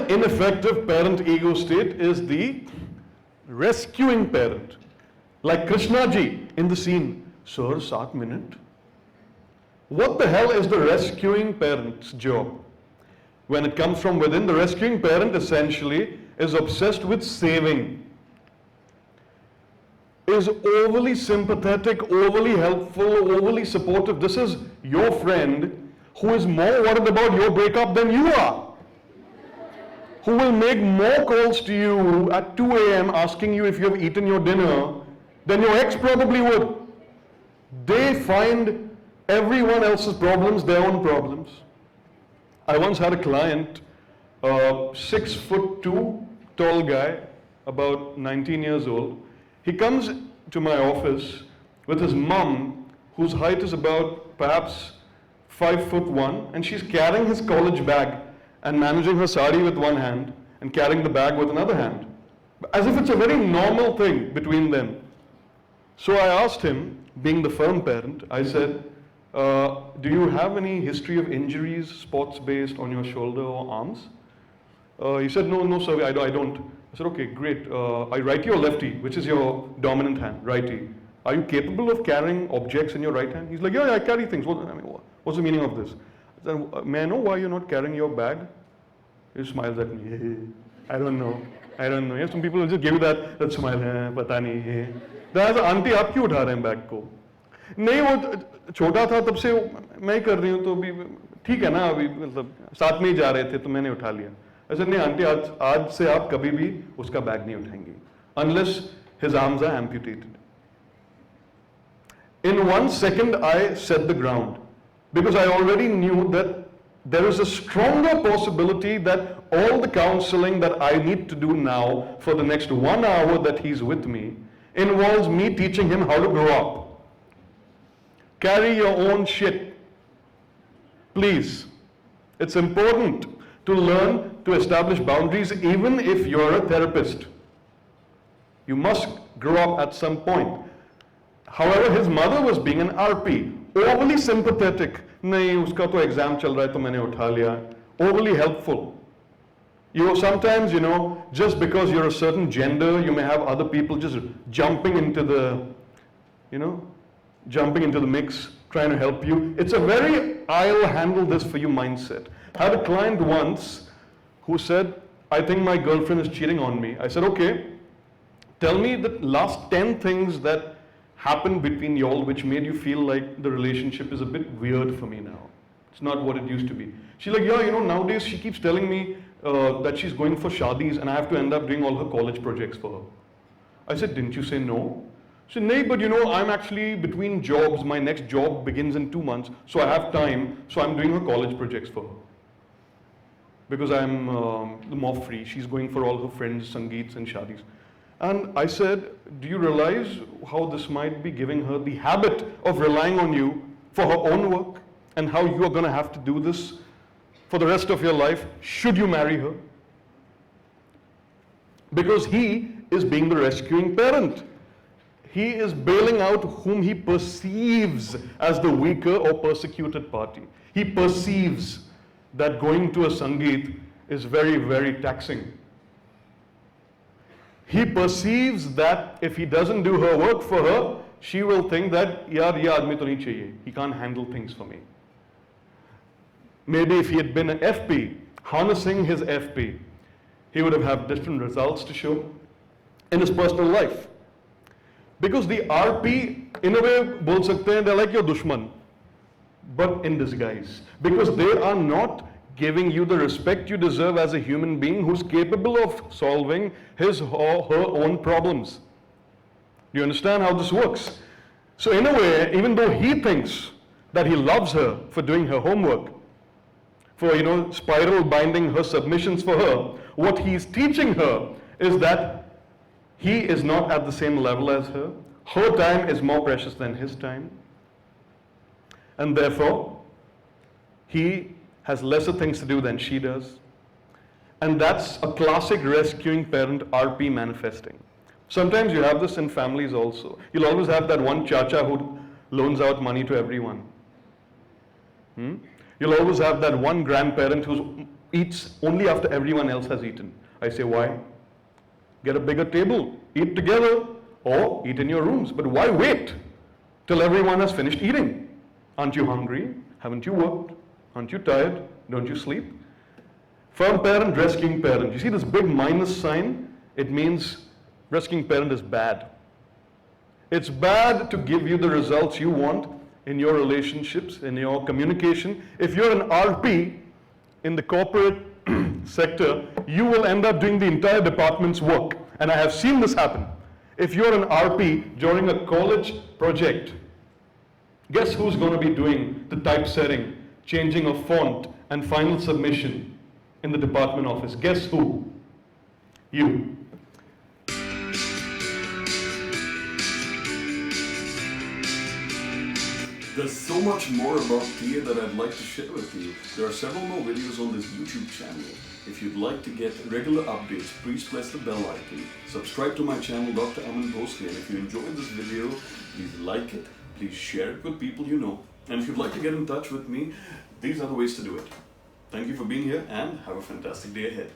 ineffective parent ego state is the rescuing parent. Like Krishna ji in the scene, sir, 7 minutes. What the hell is the rescuing parent's job? When it comes from within, the rescuing parent essentially is obsessed with saving, is overly sympathetic, overly helpful, overly supportive. This is your friend who is more worried about your breakup than you are, who will make more calls to you at 2 a.m. asking you if you have eaten your dinner than your ex probably would. They find everyone else's problems their own problems. I once had a client, 6'2" tall guy, about 19 years old. He comes to my office with his mum, whose height is about perhaps 5'1", and she's carrying his college bag and managing her sari with one hand and carrying the bag with another hand, as if it's a very normal thing between them. So I asked him, being the firm parent, I said, do you have any history of injuries, sports-based, on your shoulder or arms? He said, no, sir, I don't. I said, okay, great. I righty or lefty, which is your dominant hand, righty. Are you capable of carrying objects in your right hand? He's like, yeah, I carry things. What's the meaning of this? I said, may I know why you're not carrying your bag? He smiles at me. Hey, I don't know. Yeah, some people will just give you that smile. Pata nahi, hey. There's auntie, आप क्यों उठा रहे हैं bag को? नहीं, वो छोटा था तब से मैं ही कर रही हूँ, तो अभी ठीक है ना, अभी मतलब साथ में ही जा रहे थे तो मैंने उठा लिया. ऐसे नहीं आंटी, आज से आप कभी भी उसका बैग नहीं उठाएंगी, unless his arms are amputated. In 1 second I set the ground, because I already knew that there is a stronger possibility that all the counseling that I need to do now for the next 1 hour that he's with me involves me teaching him how to grow up. Carry your own shit. Please. It's important to learn to establish boundaries even if you're a therapist. You must grow up at some point. However, his mother was being an RP, overly sympathetic. नहीं, उसका तो exam चल रहा है तो मैंने उठा लिया. Overly helpful. Sometimes, just because you're a certain gender, you may have other people just jumping into the mix, trying to help you. It's a very I'll handle this for you mindset. I had a client once who said, I think my girlfriend is cheating on me. I said, okay, tell me the last 10 things that happened between y'all which made you feel like the relationship is a bit weird for me now. It's not what it used to be. She's like, yeah, nowadays she keeps telling me that she's going for shadis and I have to end up doing all her college projects for her. I said, didn't you say no? She said, no, but I'm actually between jobs. My next job begins in 2 months, so I have time, so I'm doing her college projects for her. Because I'm more free. She's going for all her friends' sangeets and shadis. And I said, do you realize how this might be giving her the habit of relying on you for her own work, and how you are going to have to do this for the rest of your life should you marry her? Because he is being the rescuing parent. He is bailing out whom he perceives as the weaker or persecuted party. He perceives that going to a sangeet is very, very taxing. He perceives that if he doesn't do her work for her, she will think that, yaar, ye aadmi to nahi chahiye. He can't handle things for me. Maybe if he had been an FP, harnessing his FP, he would have had different results to show in his personal life. Because the RP, in a way, bol sakte hain, they're like your dushman, but in disguise. Because they are not giving you the respect you deserve as a human being who's capable of solving his or her own problems. Do you understand how this works? So in a way, even though he thinks that he loves her for doing her homework, for spiral binding her submissions for her, what he's teaching her is that he is not at the same level as her. Her time is more precious than his time. And therefore, he has lesser things to do than she does. And that's a classic rescuing parent RP manifesting. Sometimes you have this in families also. You'll always have that one chacha who loans out money to everyone. You'll always have that one grandparent who's eats only after everyone else has eaten. I say, why? Get a bigger table, eat together, or eat in your rooms. But why wait till everyone has finished eating? Aren't you hungry? Haven't you worked? Aren't you tired? Don't you sleep? Firm parent, rescuing parent. You see this big minus sign? It means rescuing parent is bad. It's bad to give you the results you want in your relationships, in your communication. If you're an RP in the corporate sector, you will end up doing the entire department's work. And I have seen this happen. If you're an RP during a college project, guess who's going to be doing the typesetting, changing of font, and final submission in the department office? Guess who? You. There's so much more about TA that I'd like to share with you. There are several more videos on this YouTube channel. If you'd like to get regular updates, please press the bell icon. Subscribe to my channel, Dr. Aman Bhonsle. And if you enjoyed this video, please like it, please share it with people you know. And if you'd like to get in touch with me, these are the ways to do it. Thank you for being here and have a fantastic day ahead.